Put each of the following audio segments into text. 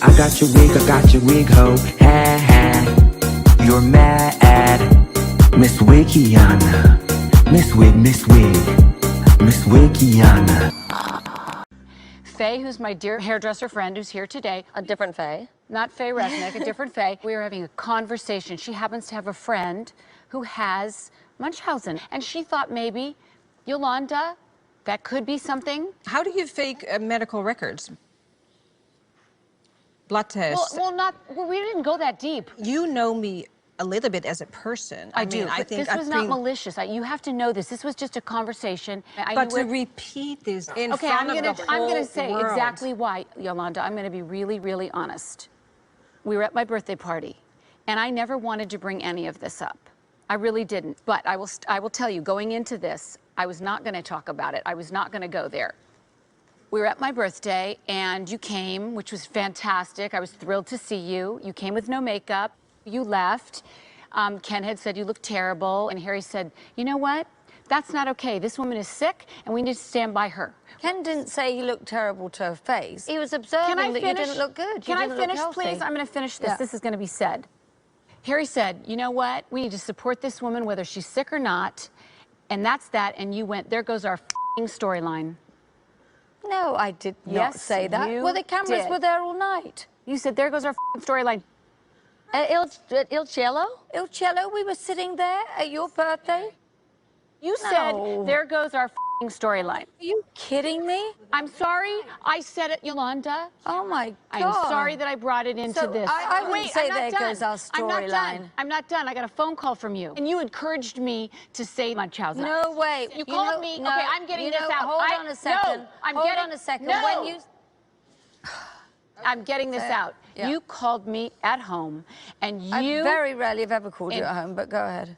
I got your wig, ho. Ha ha. You're mad. Miss Wikiana. Miss Wikiana. Faye, who's my dear hairdresser friend who's here today. A different Faye. Not Faye Resnick, a different Faye. We are having a conversation. She happens to have a friend who has Munchausen, and she thought maybe, Yolanda, that could be something. How do you fake medical records? Blood tests? Well, we didn't go that deep. You know me a little bit as a person. I do, but this was not malicious. You have to know this. This was just a conversation. But to repeat this in front of the whole I'm going to say world. exactly why, Yolanda. I'm going to be really, really honest. We were at my birthday party, and I never wanted to bring any of this up. I really didn't. But I will tell you, going into this, I was not going to talk about it. I was not going to go there. We were at my birthday, and you came, which was fantastic. I was thrilled to see you. You came with no makeup. You left. Ken had said you looked terrible, and Harry said, you know what? That's not okay. This woman is sick, and we need to stand by her. Ken didn't say you looked terrible to her face. He was observing that you didn't look good. Can I finish, please? I'm going to finish this. Yeah. This is going to be said. Harry said, you know what? We need to support this woman, whether she's sick or not, and that's that. And you went, there goes our storyline. No, I did not say that. Well, the cameras were there all night. You said, there goes our storyline. Il Cello, we were sitting there at your birthday. You said, there goes our storyline. Are you kidding me? I'm sorry I said it, Yolanda. Oh, my God. I'm sorry that I brought it into this. I wouldn't say there goes our storyline. I'm not done. I got a phone call from you. And you encouraged me to say Munchausen. No way. You called me. No, okay, I'm getting this out. Hold on a second. No, hold on a second. No. When you... I'm getting this out. Yeah. You called me at home, and you... I very rarely have ever called you at home, but go ahead.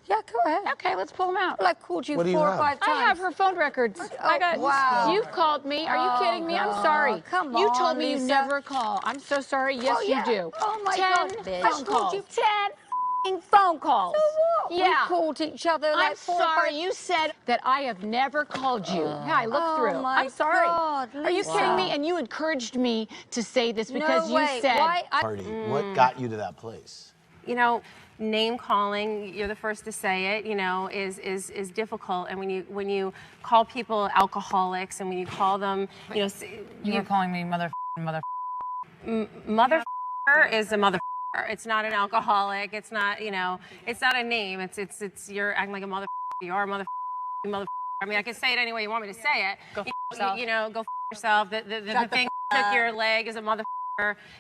Yeah, go ahead. Okay, let's pull them out. Well, I've called you 4 or 5 times. I have her phone records. Wow. You've called me. Are you kidding me? I'm sorry. Come on, You told me Lisa. you never call. I'm so sorry. Yes, you do. Oh, my 10 God. phone calls. 10 phone calls. So what? Yeah. We called each other like I'm 4 or 5 sorry. You said that I have never called you. Yeah, I looked through. My I'm sorry. God, Are you kidding me? And you encouraged me to say this because no you way. said... Why? What got you to that place? You know, name calling, you're the first to say it, you know, is difficult. And when you call people alcoholics and when you call them, you know, you were calling me mother is a mother. It's not an alcoholic. It's not, you know, it's not a name. It's you're acting like a mother. You are a mother. I mean, I can say it any way you want me to say it. Go yourself. You know, go yourself. The thing took your leg is a mother.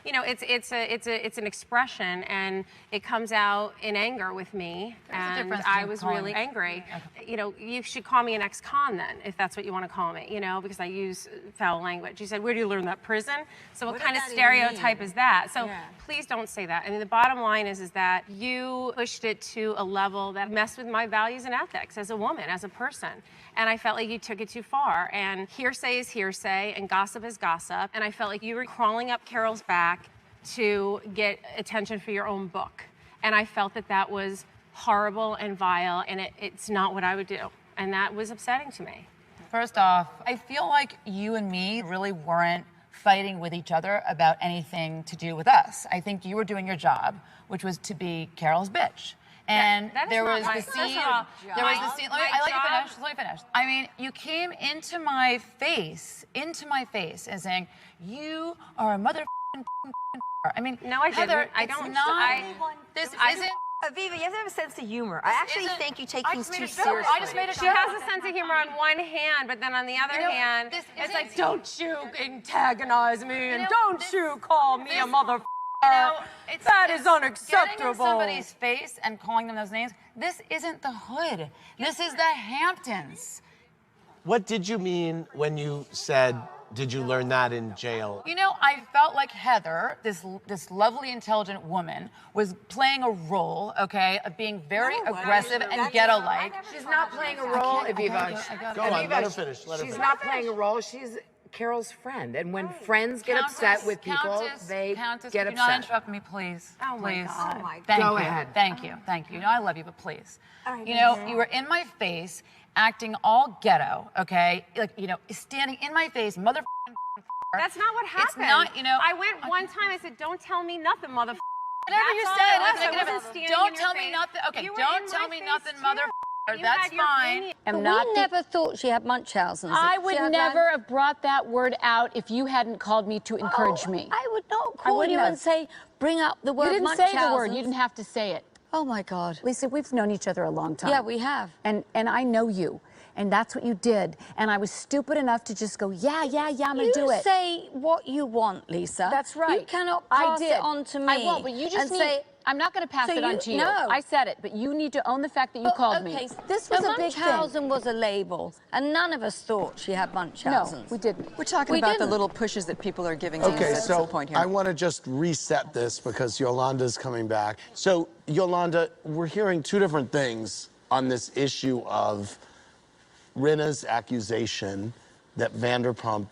You know, it's an expression, and it comes out in anger with me, and I was really angry. Okay. You know, you should call me an ex-con then, if that's what you want to call me. You know, because I use foul language. You said, where do you learn that? Prison? So what kind of stereotype is that? So please don't say that. I mean, the bottom line is that you pushed it to a level that messed with my values and ethics as a woman, as a person. And I felt like you took it too far. And hearsay is hearsay, and gossip is gossip. And I felt like you were crawling up Carol's back to get attention for your own book. And I felt that that was horrible and vile, and it's not what I would do. And that was upsetting to me. First off, I feel like you and me really weren't fighting with each other about anything to do with us. I think you were doing your job, which was to be Carol's bitch. And there was the scene. There was the scene. Let me finish. I mean, you came into my face, and saying, "You are a mother." I mean, no, I Heather, didn't. I don't. This isn't. Aviva, you have to have a sense of humor. I actually think you take things too seriously. I just made a She has a sense of humor on one hand, but then on the other hand, it's like, don't you antagonize me, and don't you call me a mother. That is unacceptable. Getting in somebody's face and calling them those names, this isn't the hood. This is the Hamptons. What did you mean when you said, did you learn that in jail? You know, I felt like Heather, this lovely, intelligent woman, was playing a role, okay, of being very aggressive and ghetto-like. She's not playing a role, Aviva. Go on, let her finish. She's not playing a role. She's Carol's friend, and when friends get upset with people, they get upset. Do not interrupt me, please. Oh my God. Oh my God. Go ahead. Thank you. You know I love you, but please. You know, you were in my face, acting all ghetto, okay? Like, you know, standing in my face, That's not what happened. It's not, you know. I went one time, I said, don't tell me nothing, mother. Whatever you said, don't tell me face. nothing. Okay, You were don't in tell my me face, nothing, too. mother. You That's had your fine. opinion. But not we never thought she had Munchausen's. I would She had never have brought that word out if you hadn't called me to encourage me. I would not call wouldn't you have. and say, bring up the word You didn't Munchausen's. say the word. You didn't have to say it. Oh, my God. Lisa, we've known each other a long time. Yeah, we have. And I know you. And that's what you did. And I was stupid enough to just go, yeah, I'm going to do it. You say what you want, Lisa. That's right. You cannot I pass did. it on to me. I won't, but you just and need... say, I'm not going to pass So it on you- to you. no. I said it, but you need to own the fact that you called me. Okay, This was so a big thing. Munchausen was a label, and none of us thought she had Munchausen's. No, we didn't. We're talking We about the didn't. little pushes that people are giving to you. Okay, That's so the point here. I want to just reset this because Yolanda's coming back. So, Yolanda, we're hearing two different things on this issue of Rinna's accusation that Vanderpump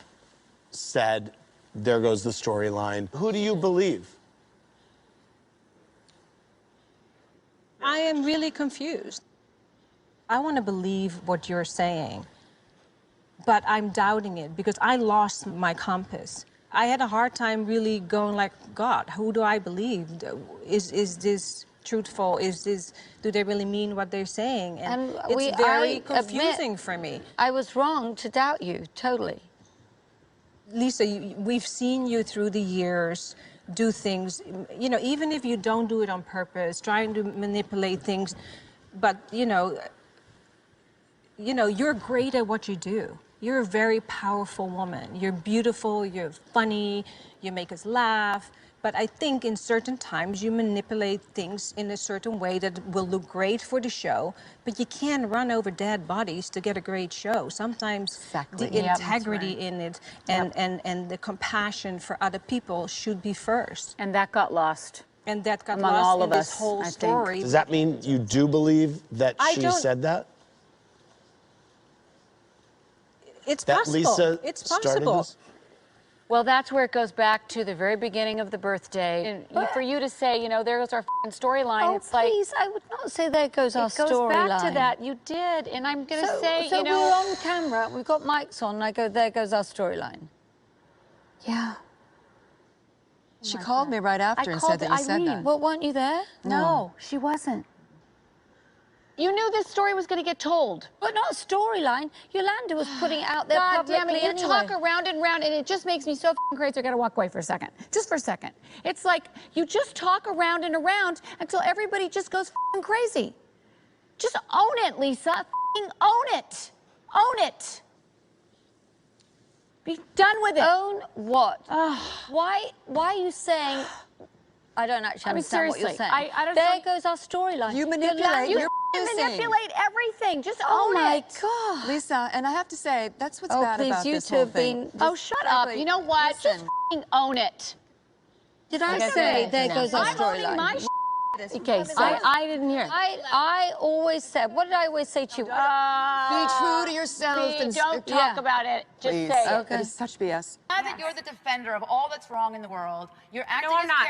said, there goes the storyline. Who do you believe? I am really confused. I want to believe what you're saying, but I'm doubting it because I lost my compass. I had a hard time really going like, God, who do I believe? Is this truthful? Do they really mean what they're saying? And it's very confusing for me. I was wrong to doubt you, totally. Lisa, we've seen you through the years do things, you know, even if you don't do it on purpose, trying to manipulate things, but, you're great at what you do. You're a very powerful woman. You're beautiful, you're funny, you make us laugh. But I think in certain times you manipulate things in a certain way that will look great for the show, but you can't run over dead bodies to get a great show. Sometimes the integrity in it and the compassion for other people should be first. And that got lost. And that got among lost all in of this us, whole I think. story. Does that mean you do believe that she said that? It's That possible. Lisa It's started possible. this? Well, that's where it goes back to the very beginning of the birthday. And for you to say, there goes our storyline, Oh, it's like... please, I would not say there goes our storyline. It goes back to that. You did. And I'm going to say, So we're on camera, we've got mics on, and I go, there goes our storyline. Yeah. She called me right after and said that you said that. Well, weren't you there? No, she wasn't. You knew this story was going to get told. But not a storyline. Yolanda was putting it out there God publicly damn it, you anyway. talk around and round, and it just makes me so f***ing crazy. I gotta walk away for a second. Just for a second. It's like you just talk around and around until everybody just goes f***ing crazy. Just own it, Lisa. F***ing own it. Own it. Be done with it. Own what? Why are you saying... I don't actually understand what you're seriously, saying. I don't there know. goes our storyline. You manipulate You your manipulate everything. Just own Oh, my it. God. Lisa, and I have to say, that's what's Oh, bad please, about you this two whole have thing. been... Oh, shut up. You know what? Listen. Just f***ing own it. Did I Okay. say there goes our I'm owning storyline? my Okay, so I didn't hear. I always said, what did I always say to you? Be true to yourself and don't talk about it. Just Please. say it. That is such BS. Now that you're the defender of all that's wrong in the world, you're acting I'm not.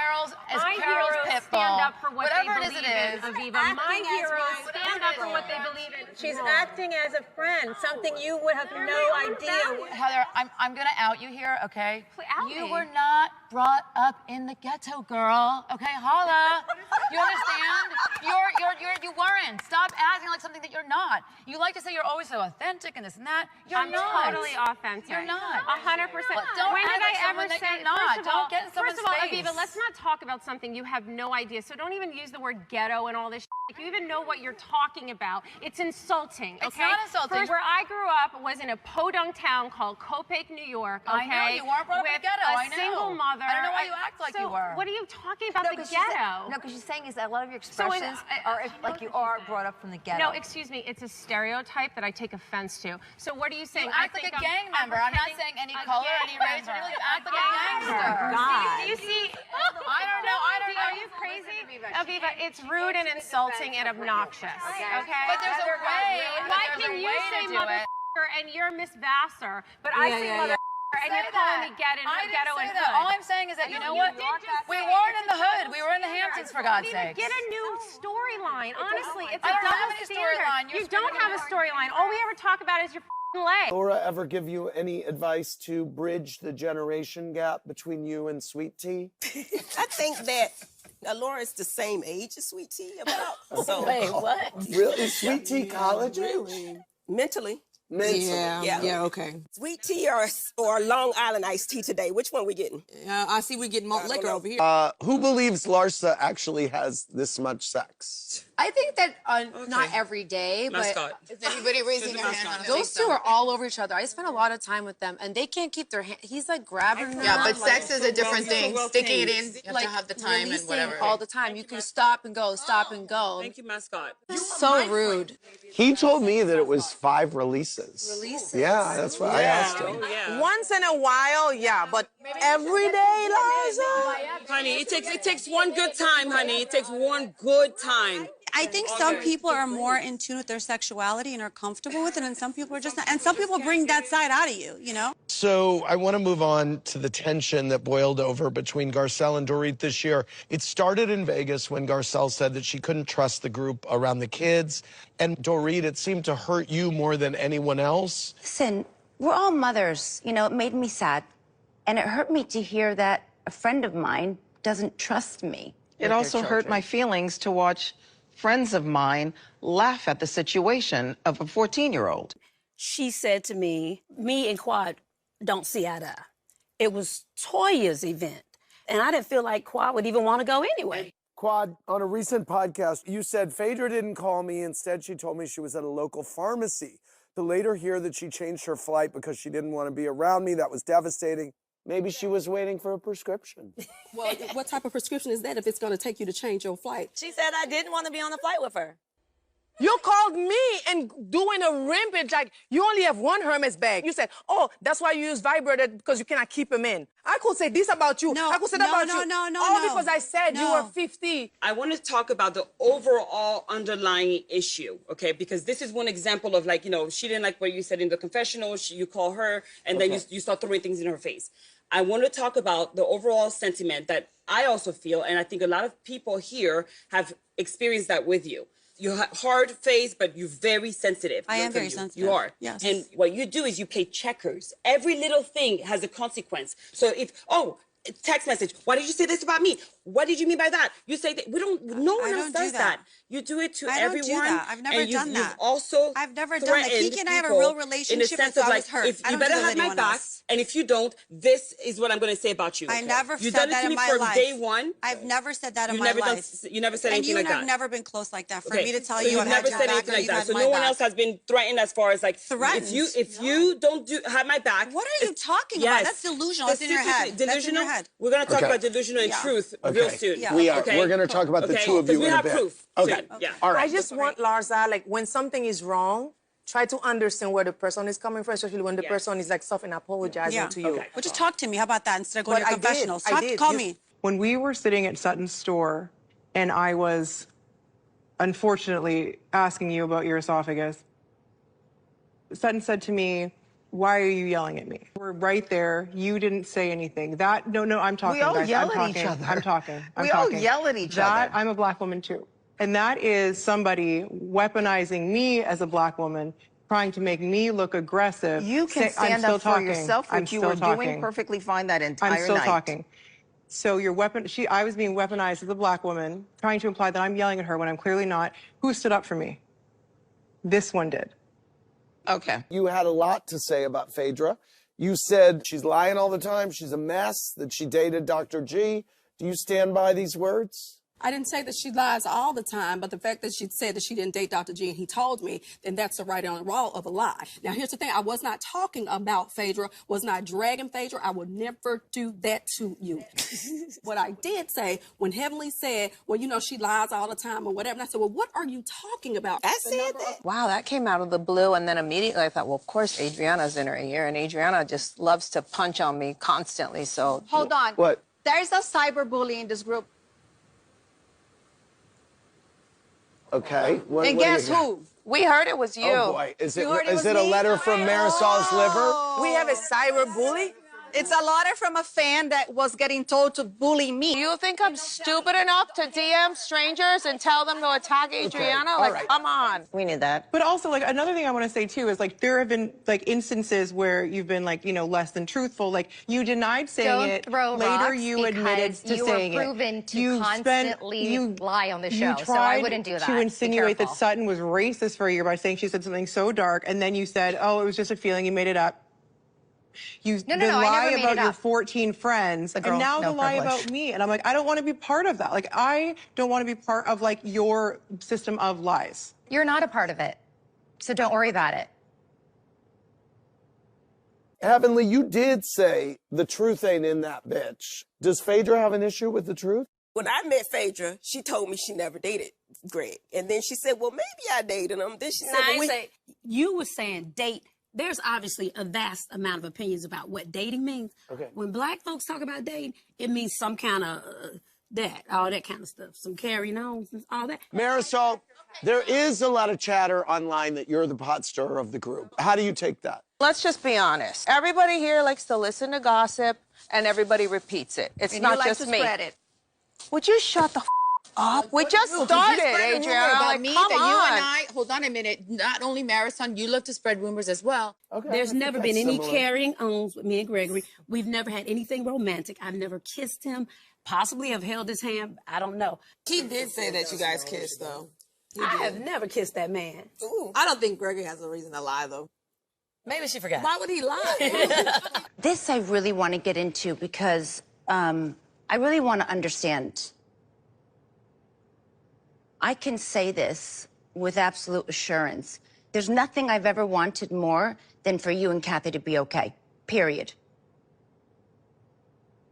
as My Carol's heroes pit stand bull. up for what Whatever they it is, believe in, Aviva. My heroes stand up for what they believe in. She's acting as a friend, something you would have no idea. Heather, I'm going to out you here, okay? Please, out you me. were not brought up in the ghetto, girl. Okay, holla. You understand? You weren't. Stop acting like something that you're not. You like to say you're always so authentic and this and that. You're not. I'm totally authentic. You're not. 100%. Don't When act did like I someone ever that say? you're not. First of all, Don't get in someone's face. Aviva, let's not talk about something you have no idea. So don't even use the word ghetto and all this. If you even know what you're talking about, it's insulting. Okay? It's not insulting. First, where I grew up was in a podunk town called Copake, New York. Okay? I know, you weren't brought up in the with ghetto, a I know. single mother. I don't know why you act like you were. What are you talking about the ghetto? No, because she's saying is that a lot of your So when- expressions are like you are brought up from the ghetto. No, excuse me. It's a stereotype that I take offense to. So what are you saying? You act like a gang member. I'm not saying any color, any race, or anything. You act like a gangster. Do you see? I don't know. Are you crazy? Aviva, it's rude and insulting and obnoxious. Okay? But there's a way. Why can you say mother and you're Miss Vassar, but I say mother and you're calling me ghetto and hood. All I'm saying is that, you know what? We weren't in the hood. We were in the Hamptons, for God's sake. Get a new storyline. Honestly, it's a I don't double have any storyline. standard. You don't have a storyline. All we ever talk about is your leg. Laura ever give you any advice to bridge the generation gap between you and Sweet Tea? I think that Laura is the same age as Sweet Tea about. So, Wait, what? Really? Is Sweet Tea college age? really, mentally. Yeah, okay. Sweet tea or Long Island iced tea today? Which one we getting? I see we getting malt liquor over here. Who believes Larsa actually has this much sex? I think that not every day, but is anybody raising their hand? Those two are all over each other. I spent a lot of time with them, and they can't keep their hand. He's like grabbing them. Yeah, but sex is a different thing. Sticking it in, you have to have the time and whatever. All the time. You can stop and go, stop and go. Thank you, mascot. So rude. He told me that it was 5 releases. Releases? Yeah, that's what I asked him. Once in a while, yeah, but every day, Larsa? Honey, it takes one good time, honey. It takes one good time. I think some people are more in tune with their sexuality and are comfortable with it, and some people are just not. And some people bring that side out of you, you know? So I want to move on to the tension that boiled over between Garcelle and Dorit this year. It started in Vegas when Garcelle said that she couldn't trust the group around the kids. And Dorit, it seemed to hurt you more than anyone else. Listen, we're all mothers. You know, it made me sad. And it hurt me to hear that a friend of mine doesn't trust me. It also hurt my feelings to watch friends of mine laugh at the situation of a 14-year-old. She said to me and Quad don't see eye to eye. It was Toya's event, and I didn't feel like Quad would even want to go anyway. Quad, on a recent podcast, you said Phaedra didn't call me. Instead, she told me she was at a local pharmacy. To later hear that she changed her flight because she didn't want to be around me, that was devastating. Maybe she was waiting for a prescription. Well, what type of prescription is that if it's going to take you to change your flight? She said I didn't want to be on the flight with her. You called me and doing a rampage like you only have one Hermes bag. You said, oh, that's why you use vibrator because you cannot keep them in. I could say this about you. No, I could say that about you. All because I said you were 50. I want to talk about the overall underlying issue, okay? Because this is one example of, like, you know, she didn't like what you said in the confessional. You call her, and then you start throwing things in her face. I want to talk about the overall sentiment that I also feel, and I think a lot of people here have experienced that with you. You have hard face, but you're very sensitive. I am very sensitive. You are. Yes. And what you do is you play checkers. Every little thing has a consequence. So if, text message, why did you say this about me? What did you mean by that? You say that. No one else does that. You do it to everyone. I don't do that. I've never done that. You've also I've never done that. Kiki and I have a real relationship, and so I was hurt. If you better have my back, and if you don't, this is what I'm going to say about you. I never said that in my life. You've done it to me from day one. I've never said that in my life. You never said anything like that. And you and I have never been close like that. For me to tell you I've never had said your back anything or like you've that. had So my no one back. else has been threatened as far as like threatened. If you don't have my back. What are you talking about? That's delusional. That's in your head. That's in your head. We're going to talk about delusional and truth real soon. We are. We're going to talk about the two of you in a bit. We have proof. Okay. Yeah. All right. I just want Larsa, like when something is wrong, try to understand where the person is coming from, especially when the person is like soft and apologizing to you. Well, just talk to me. How about that instead of going to But your confessionals? I did. Call me. When we were sitting at Sutton's store and I was unfortunately asking you about your esophagus, Sutton said to me, why are you yelling at me? We're right there. You didn't say anything. No, I'm talking. We all guys. yell I'm at each talking. other. I'm talking. We all yell at each other. I'm a black woman too. And that is somebody weaponizing me as a black woman, trying to make me look aggressive. You can stand up for yourself, which you were doing perfectly fine that entire night. I'm still talking. So I was being weaponized as a black woman, trying to imply that I'm yelling at her when I'm clearly not. Who stood up for me? This one did. Okay. You had a lot to say about Phaedra. You said she's lying all the time, she's a mess, that she dated Dr. G. Do you stand by these words? I didn't say that she lies all the time, but the fact that she said that she didn't date Dr. G and he told me, then that's the right on the raw of a lie. Now, here's the thing. I was not talking about Phaedra, was not dragging Phaedra. I would never do that to you. What I did say, when Heavenly said, well, you know, she lies all the time or whatever, and I said, well, what are you talking about? I said that. Wow, that came out of the blue, and then immediately I thought, well, of course, Adriana's in her ear, and Adriana just loves to punch on me constantly, so... Hold on. What? There's a cyberbully in this group. Okay. And guess who? We heard it was you. Oh, boy. Is it a me? letter from Marisol's liver? We have a cyberbully? It's a letter from a fan that was getting told to bully me. You think I'm stupid enough to DM strangers and tell them to attack Adriana? all Like, right. come on. We knew that. But also, like, another thing I want to say, too, is, like, there have been, like, instances where you've been, like, you know, less than truthful. Like, you denied saying it. Throw Later, rocks you admitted to you saying it. were proven to constantly lie on the show, so I wouldn't do that. You tried to insinuate that Be careful. Sutton was racist for a year by saying she said something so dark, and then you said, oh, it was just a feeling, you made it up. You No, the I lie never made about it your up. 14 friends, and now the lie about me. And I'm like, I don't want to be part of that. Like, I don't want to be part of, like, your system of lies. You're not a part of it, so don't worry about it. Heavenly, you did say the truth ain't in that bitch. Does Phaedra have an issue with the truth? When I met Phaedra, she told me she never dated Greg. And then she said, well, maybe I dated him. Then she said, you were saying date. There's obviously a vast amount of opinions about what dating means. Okay. When black folks talk about dating, it means some kind of all that kind of stuff. Some carrying on, all that. Marisol, there is a lot of chatter online that you're the pot stirrer of the group. How do you take that? Let's just be honest. Everybody here likes to listen to gossip, and everybody repeats it. It's And not you like just to me. spread it. Would you shut the up? We just started, Adriana. about Like, me come that on. you and I, hold on a minute, not only Marisol, you love to spread rumors as well. Okay. There's never been any similar. carrying ons with me and Gregory. We've never had anything romantic. I've never kissed him, possibly have held his hand. I don't know. He did say that you guys kissed, though. I have never kissed that man. Ooh. I don't think Gregory has a reason to lie, though. Maybe she forgot. Why would he lie? This I really want to get into because I really want to understand. I can say this with absolute assurance. There's nothing I've ever wanted more than for you and Kathy to be okay, period.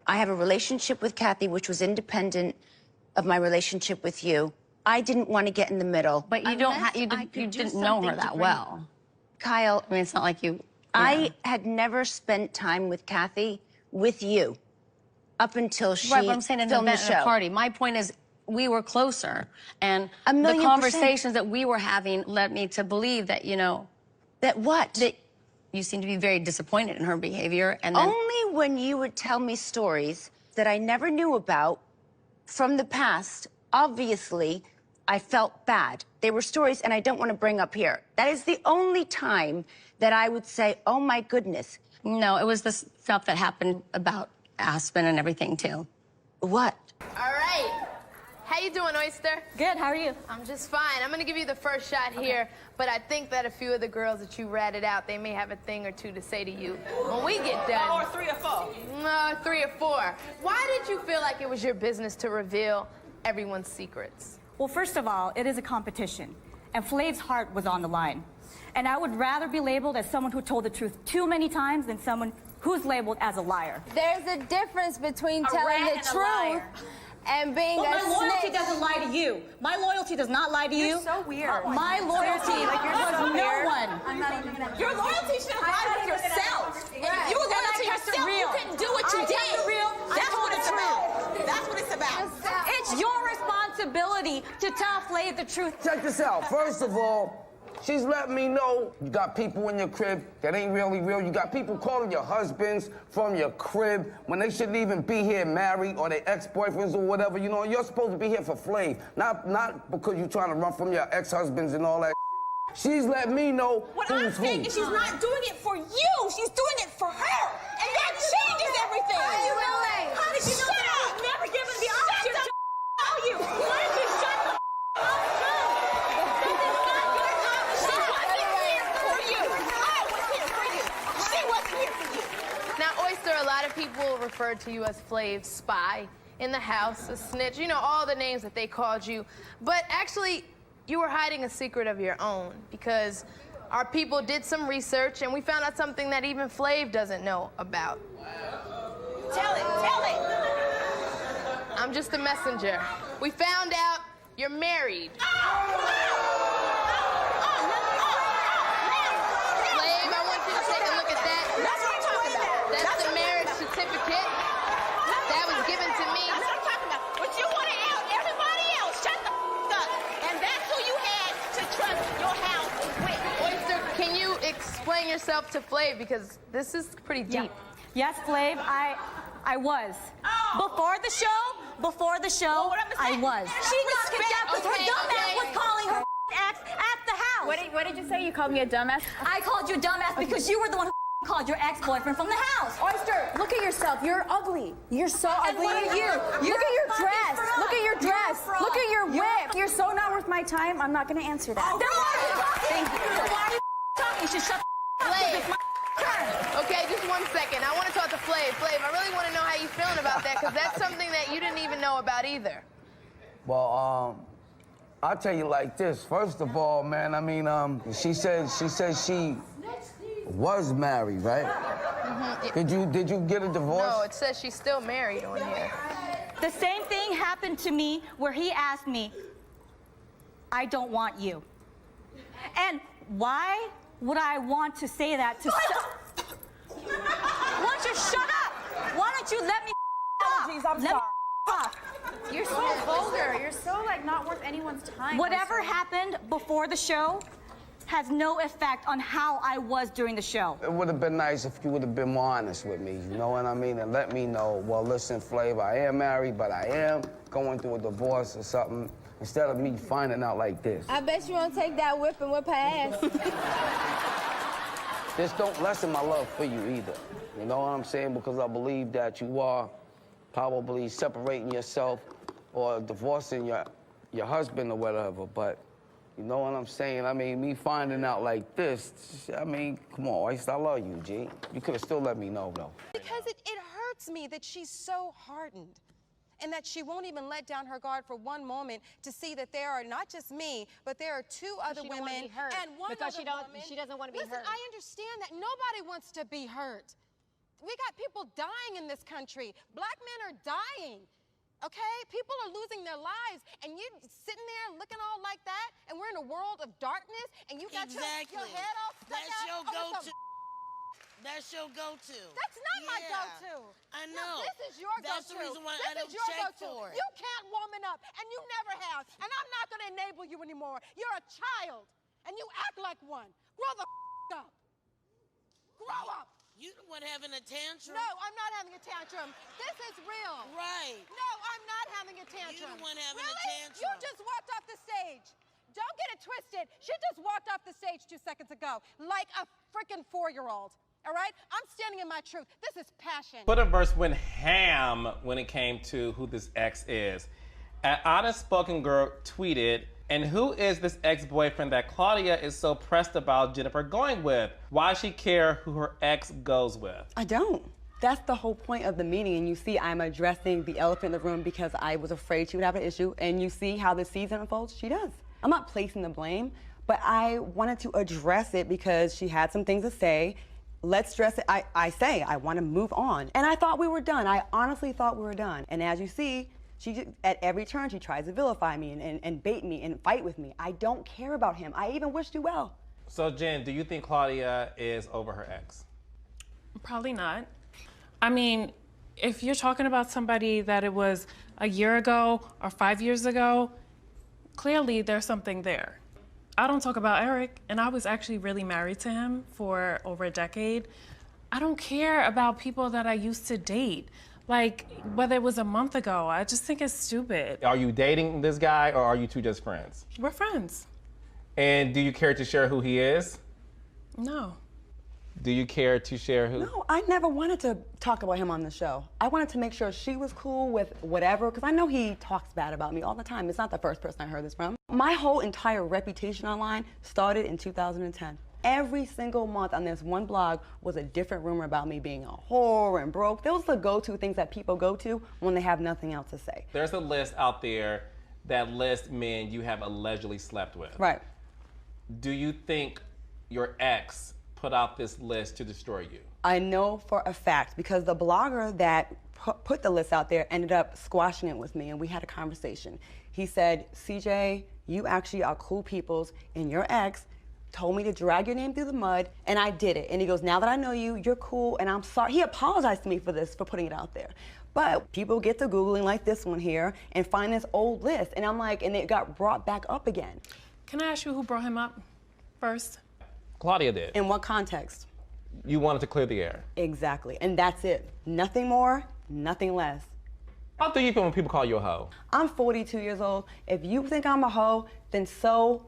I have a relationship with Kathy which was independent of my relationship with you. I didn't want to get in the middle. But you didn't know her that well. Kyle, I mean, it's not like you. I had never spent time with Kathy with you up until she Right, but I'm saying an filmed the event and a show. party. My point is, we were closer, and the 1,000,000%. conversations that we were having led me to believe that, you know, that what? That you seem to be very disappointed in her behavior, and then Only when you would tell me stories that I never knew about from the past, obviously, I felt bad. They were stories, and I don't want to bring up here. That is the only time that I would say, oh my goodness. No, it was the stuff that happened about Aspen and everything, too. What? All right. How you doing, Oyster? Good, how are you? I'm just fine. I'm gonna give you the first shot here, but I think that a few of the girls that you ratted out, they may have a thing or two to say to you when we get done. Or 3 or 4. No, 3 or 4. Why did you feel like it was your business to reveal everyone's secrets? Well, first of all, it is a competition, and Flav's heart was on the line. And I would rather be labeled as someone who told the truth too many times than someone who's labeled as a liar. There's a difference between telling rat the and a truth liar. and being But a my loyalty snitch. doesn't lie to you. My loyalty does not lie to you. You're so weird. My loyalty was so no weird. one. Your loyalty should have lied with yourself. If you were loyal to yourself, you couldn't do what you I did. kept it real. That's what it's about. That's what it's about. It's your responsibility to tell Flav the truth. Check this out. First of all, she's letting me know you got people in your crib that ain't really real. You got people calling your husbands from your crib when they shouldn't even be here married or their ex-boyfriends or whatever. You know, you're supposed to be here for Flav, not because you're trying to run from your ex-husbands and all that. She's letting me know What I'm who's saying who. is she's not doing it for you. She's doing it for her. And that changes everything. How you know? How did you know that? I was never given the option to tell you. Why did you shut the Now, Oyster, a lot of people referred to you as Flav's spy in the house, a snitch, you know, all the names that they called you. But actually, you were hiding a secret of your own because our people did some research and we found out something that even Flav doesn't know about. Tell it, tell it. I'm just a messenger. We found out you're married. Flav, I want you to take a look at that. That's what I'm talking about. That's the marriage certificate that was given to me. That's what I'm talking about. But you want to out everybody else. Shut the up. And that's who you had to trust your house with. Oyster, can you explain yourself to Flav because this is pretty deep? Yes, Flav, I was. Before the show, I was. She got kicked out because her dumbass was calling her ex at the house. What did you say? You called me a dumbass? I called you a dumbass because you were the one who called your ex-boyfriend from the house. Oyster, look at yourself. You're ugly. You're so ugly. Look at you. Look at your dress. Look at your dress. Look at your whip. You're so not worth my time. I'm not going to answer that. Then why are you talking? Thank you. Then why are you talking? You should shut the Flav. Okay, just 1 second. I want to talk to Flav. Flav, I really want to know how you feeling about that, because that's something that you didn't even know about either. Well, I'll tell you like this. First of all, man, I mean, she said she was married, right? Mm-hmm. Did you get a divorce? No, it says she's still married on here. The same thing happened to me where he asked me, I don't want you. And why would I want to say that to Why don't you shut up? Why don't you let me talk? Let me talk. You're so vulgar. You're so, like, not worth anyone's time. Whatever happened before the show has no effect on how I was during the show. It would have been nice if you would have been more honest with me, you know what I mean? And let me know, well, listen, Flav, I am married, but I am going through a divorce or something, instead of me finding out like this. I bet you won't take that whip and whip her ass. This don't lessen my love for you either. You know what I'm saying? Because I believe that you are probably separating yourself or divorcing your husband or whatever, but you know what I'm saying? I mean, me finding out like this, I mean, come on, I love you, G. You could have still let me know, though. Because it hurts me that she's so hardened and that she won't even let down her guard for one moment to see that there are not just me, but there are two other women and one because other woman. she doesn't want to be Listen, hurt. I understand that nobody wants to be hurt. We got people dying in this country. Black men are dying. Okay? People are losing their lives, and you're sitting there looking all like that, and we're in a world of darkness, and you got your head all stuck That's out. your go-to. That's your go-to. That's not my go-to. I know. No, this is your go-to. That's the reason why I don't This is your check go-to. for it. You can't woman up, and you never have, and I'm not going to enable you anymore. You're a child, and you act like one. Grow the up. Grow up. You the one having a tantrum. No, I'm not having a tantrum. This is real. Right. No, I'm not having a tantrum. You the one having really? a tantrum. You just walked off the stage. Don't get it twisted. She just walked off the stage 2 seconds ago like a freaking 4-year-old. All right? I'm standing in my truth. This is passion. Twitterverse went ham when it came to who this ex is. An honest spoken girl tweeted, and who is this ex-boyfriend that Claudia is so pressed about Jennifer going with? Why she care who her ex goes with? I don't. That's the whole point of the meeting. And you see I'm addressing the elephant in the room because I was afraid she would have an issue. And you see how the season unfolds? She does. I'm not placing the blame, but I wanted to address it because she had some things to say. Let's address it. I say I want to move on. And I thought we were done. I honestly thought we were done. And as you see, at every turn, she tries to vilify me and bait me and fight with me. I don't care about him. I even wished you well. So, Jen, do you think Claudia is over her ex? Probably not. I mean, if you're talking about somebody that it was a year ago or 5 years ago, clearly there's something there. I don't talk about Eric, and I was actually really married to him for over a decade. I don't care about people that I used to date. Like, whether it was a month ago, I just think it's stupid. Are you dating this guy, or are you two just friends? We're friends. And do you care to share who he is? No. Do you care to share who? No, I never wanted to talk about him on the show. I wanted to make sure she was cool with whatever, because I know he talks bad about me all the time. It's not the first person I heard this from. My whole entire reputation online started in 2010. Every single month on this one blog was a different rumor about me being a whore and broke. Those are the go-to things that people go to when they have nothing else to say. There's a list out there that lists men you have allegedly slept with. Right. Do you think your ex put out this list to destroy you? I know for a fact because the blogger that put the list out there ended up squashing it with me, and we had a conversation. He said, CJ, you actually are cool peoples, and your ex told me to drag your name through the mud, and I did it. And he goes, now that I know you, you're cool, and I'm sorry. He apologized to me for this, for putting it out there. But people get to Googling like this one here and find this old list, and I'm like, and it got brought back up again. Can I ask you who brought him up first? Claudia did. In what context? You wanted to clear the air. Exactly, and that's it. Nothing more, nothing less. How do you feel when people call you a hoe? I'm 42 years old. If you think I'm a hoe, then so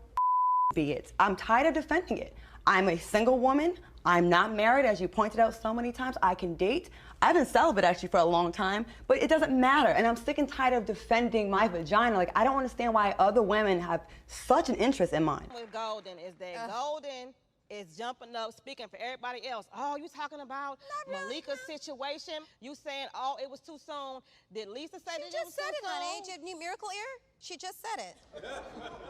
be it. I'm tired of defending it. I'm a single woman. I'm not married, as you pointed out so many times. I can date. I've been celibate actually for a long time, but it doesn't matter. And I'm sick and tired of defending my vagina. Like, I don't understand why other women have such an interest in mine. With Golden is that Golden is jumping up, speaking for everybody else. Oh, you talking about Malika's situation? You saying, oh, it was too soon. Did Lisa say that it was too soon? She just said it, honey. Did Miracle Ear? She just said it.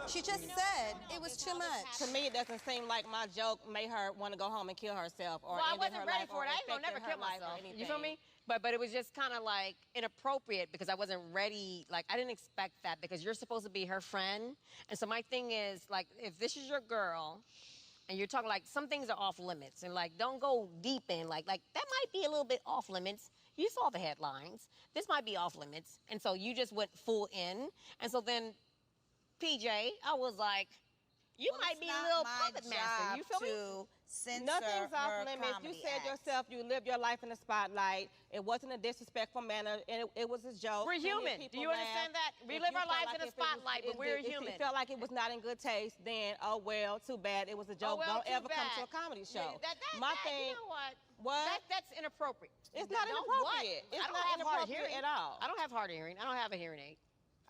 She just said it was too much. To me, it doesn't seem like my joke made her want to go home and kill herself. Or Well, I ended wasn't her ready life, for or it. I ain't gonna never affected kill her life or myself. anything. You feel me? But it was just kind of like inappropriate because I wasn't ready. Like, I didn't expect that because you're supposed to be her friend. And so my thing is, like, if this is your girl, and you're talking like some things are off limits, and like don't go deep in like that might be a little bit off limits. You saw the headlines. This might be off limits, and so you just went full in. And so then, PJ, I was like, you might be a little puppet master. You feel me? Nothing's off limits. You said yourself you lived your life in the spotlight. It wasn't a disrespectful manner, and it was a joke. We're human. Do you understand that? We live our lives in a spotlight, but we're human. If you felt like it was not in good taste, then oh well, too bad. It was a joke. well, Don't ever come to a comedy show. My thing. You know what? What? That's inappropriate. It's not inappropriate. It's not inappropriate at all. I don't have hard of hearing. I don't have a hearing aid.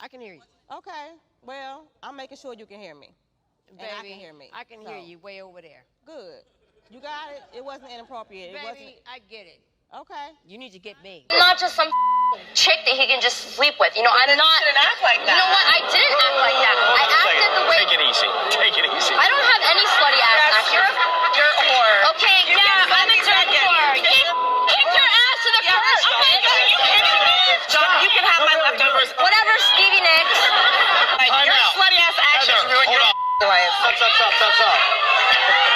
I can hear you. Okay. Well, I'm making sure you can hear me. Baby, and I can hear me. I can hear you way over there. Good. You got it? It wasn't inappropriate. Baby, I get it. Okay. You need to get me. I'm not just some chick that he can just sleep with. You know, I'm not. You didn't act like that. You know what? I didn't act like that. I acted the way. Take it easy. Take it easy. I don't have any slutty ass actions. You're a whore. Okay, yeah, I'm a dirt whore. Kick your ass to the curb. Okay, John, you can have my leftovers. Whatever, Stevie Nicks. Your slutty ass actions ruined your life. Stop.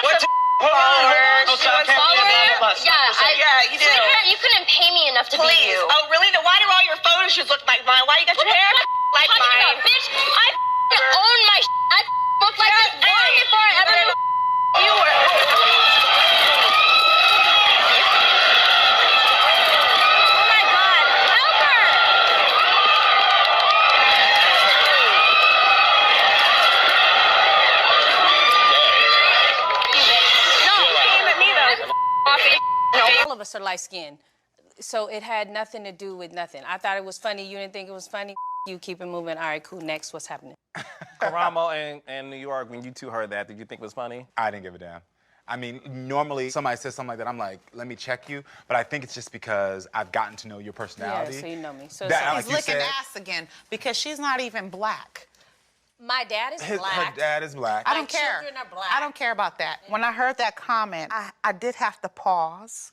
What? Followers. Followers? Yeah, you do. Sweetheart, you couldn't pay me enough to be you. Oh, really? Then why do all your photo shoots look like mine? Why you got your hair like Talking mine? about, bitch, I own my I look like this long before I ever knew you were. Oh my God, help her! No, you came at me though. All of us are light-skinned, so it had nothing to do with nothing. I thought it was funny. You didn't think it was funny. You keep it moving. All right, cool. Next, what's happening? Karamo and New York, when you two heard that, did you think it was funny? I didn't give a damn. I mean, normally somebody says something like that, I'm like, let me check you. But I think it's just because I've gotten to know your personality. Yeah, so you know me. So That, he's licking ass again because she's not even black. My dad is black. Her dad is black. I don't care. Children are black. I don't care about that. When I heard that comment, I did have to pause,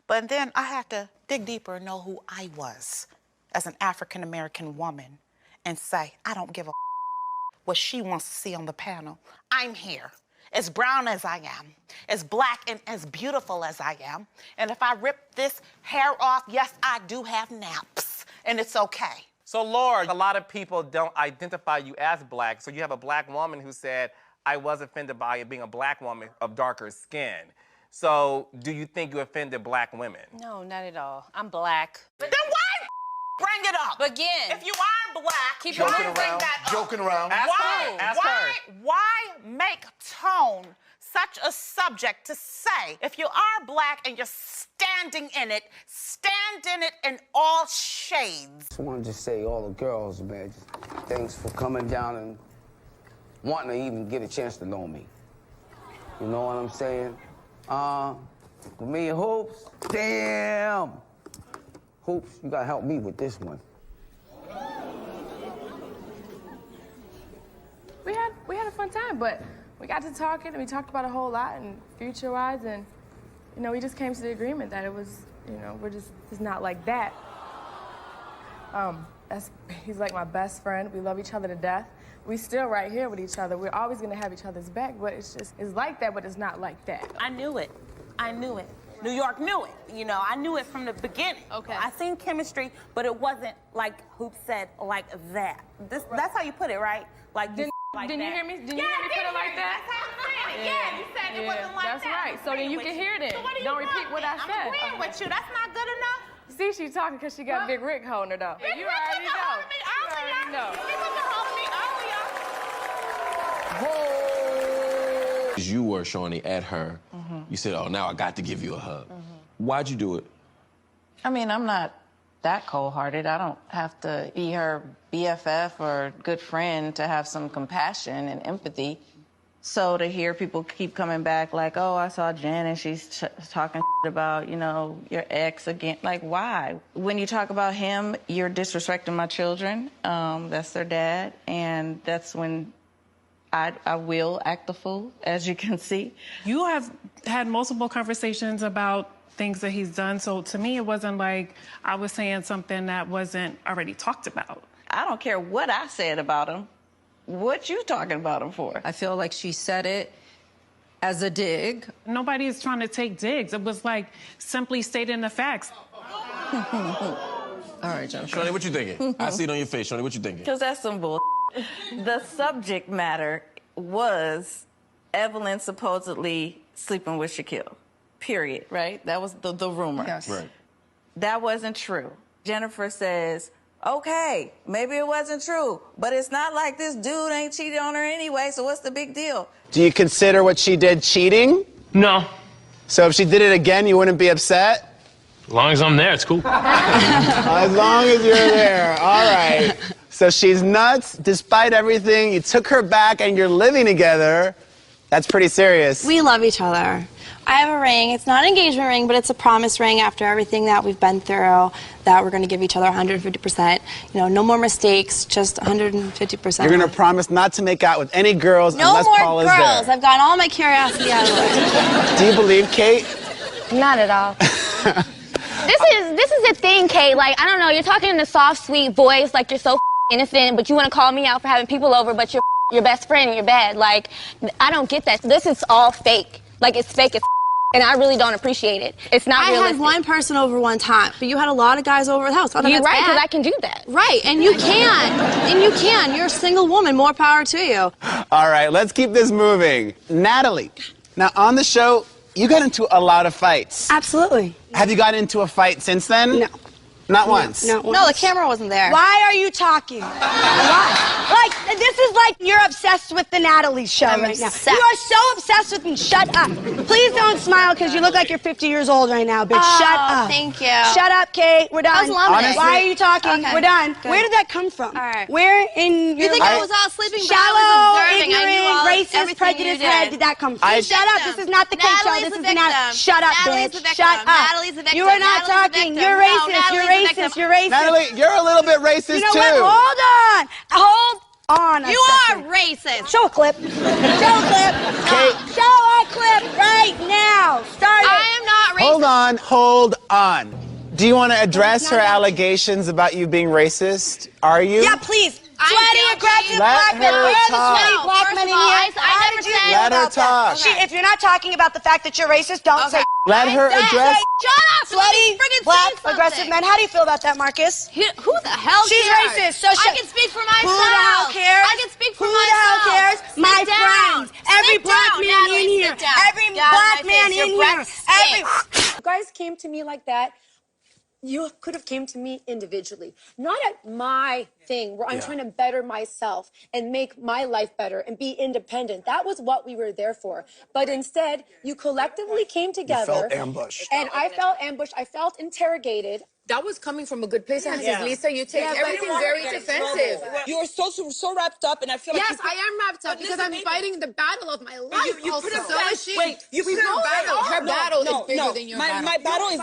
but then I had to dig deeper and know who I was as an African-American woman and say, I don't give a what she wants to see on the panel. I'm here, as brown as I am, as black and as beautiful as I am. And if I rip this hair off, yes, I do have naps, and it's okay. So, Laura, a lot of people don't identify you as black. So you have a black woman who said, I was offended by it being a black woman of darker skin. So do you think you offended black women? No, not at all. I'm black. Then why bring it up? Again. If you are black, Keep why joking bring around, that up? joking around. Ask her. Ask her. Why make tone such a subject to say, if you are black and you're standing in it, stand in it in all shades? Just wanted to say, all the girls, man, just thanks for coming down and wanting to even get a chance to know me. You know what I'm saying? For me and Hoops, damn. Hoops, you gotta help me with this one. We had a fun time, but we got to talking and we talked about a whole lot and future-wise, and we just came to the agreement that it was, it's not like that. He's like my best friend. We love each other to death. We still right here with each other. We're always gonna have each other's back, but it's like that, but it's not like that. I knew it. New York knew it. I knew it from the beginning. Okay. I seen chemistry, but it wasn't like Hoop said, like that. That's how you put it, right? Like Didn't you hear me? Didn't you hear me put it like that? about it. Yeah, you said it wasn't like that's that. right. So then you can hear it. So what do you Don't repeat want? what I said. I'm agreeing with you. That's not good enough. See, she's talking because she got Big Rick holding her though. Big You Rick already wasn't know. holding me earlier. You know. He wasn't holding me earlier. You were, Shawnee, at her. You said, oh, now I got to give you a hug. Why'd you do it? I mean, I'm not that cold-hearted. I don't have to be her BFF or good friend to have some compassion and empathy. So to hear people keep coming back like, oh, I saw Jen and she's talking about, you know, your ex again. Like, why? When you talk about him, you're disrespecting my children. That's their dad. And that's when I will act the fool, as you can see. You have had multiple conversations about things that he's done. So to me, it wasn't like I was saying something that wasn't already talked about. I don't care what I said about him. What you talking about him for? I feel like she said it as a dig. Nobody is trying to take digs. It was like simply stating the facts. All right, Jennifer. Shawnee, what you thinking? I see it on your face. Shawnee, what you thinking? Because that's some bull. The subject matter was Evelyn supposedly sleeping with Shaquille. Period, right? That was the rumor. Yes. Right. That wasn't true. Jennifer says, okay, maybe it wasn't true, but it's not like this dude ain't cheated on her anyway, so what's the big deal? Do you consider what she did cheating? No. So if she did it again, you wouldn't be upset? As long as I'm there, it's cool. As long as you're there. All right. So she's nuts despite everything. You took her back and you're living together. That's pretty serious. We love each other. I have a ring. It's not an engagement ring, but it's a promise ring after everything that we've been through, that we're going to give each other 150%. You know, no more mistakes, just 150%. You're going to promise not to make out with any girls no unless more Paul is girls. there. I've gotten all my curiosity out of the way. Do you believe Kate? Not at all. This is the thing, Kate. Like, I don't know, you're talking in a soft, sweet voice, like you're so innocent, but you want to call me out for having people over, but you're your best friend in your bed. Like, I don't get that. This is all fake. Like, it's fake as and I really don't appreciate it. It's not realistic. I had one person over one time, but you had a lot of guys over at the house. You're right, because I can do that. Right, and you can. And you can. You're a single woman. More power to you. All right, let's keep this moving. Natalie, now on the show, you got into a lot of fights. Absolutely. Have you gotten into a fight since then? No. Not once? No, the camera wasn't there. Why are you talking? Why? Like, this is like you're obsessed with the Natalie show I'm right obsessed. now. You are so obsessed with me. Shut up. Please don't smile because you look like you're 50 years old right now, bitch. Shut up. Thank you. Shut up, Kate. We're done. I was loving Honestly, why are you talking? Okay. We're done. Good. Where did that come from? All right. Where in your You think I was all sleeping, but I shallow, was observing. I knew ignorant, all racist, everything prejudiced you head did that come from? I- Shut up. This is not the Kate show. Natalie's This the is not. victim. Shut up, Natalie's bitch. the victim. Shut up. Natalie's the victim. You are not Natalie's the talking. victim. You're No, racist. Natalie's You're the racist. victim. You're racist. Natalie, you're a little bit racist You know too. what? Hold on. Hold on a You second. are racist. Show a clip. Show a clip. Show a clip right now. Start it. I am not racist. Hold on. Do you want to address her allegations about you being racist? Are you? Yeah, please. Sweaty, aggressive Let black men. her Where are the talk. sweaty black First men of in all, here? I How never did you said- feel Let her about talk. that? If you're not talking about the fact that you're racist, don't say. Let her address. Shut up. Sweaty, Friggin' black, say something. aggressive men. How do you feel about that, Marcus? Who the hell She's cares? racist. So I can speak for myself. Who the hell cares? I can speak for Who myself. the hell cares? Sit My down. friends. Every Sit black down, man Natalie, in here. sit down. Every Get out of black my man face. Your in here. breath Every. stinks. You guys came to me like that. You could have came to me individually, not at my thing where I'm trying to better myself and make my life better and be independent. That was what we were there for. But instead, you collectively came together. felt ambushed. And I felt ambushed. I felt interrogated. That was coming from a good place, and Yeah. Lisa, you take everything very defensive. You're so wrapped up, and I feel like Yes, I am wrapped up because I'm fighting the battle of my life. You also. put a So is she. Wait, you We put a both battle. are. Her battle is bigger than your battle. My battle is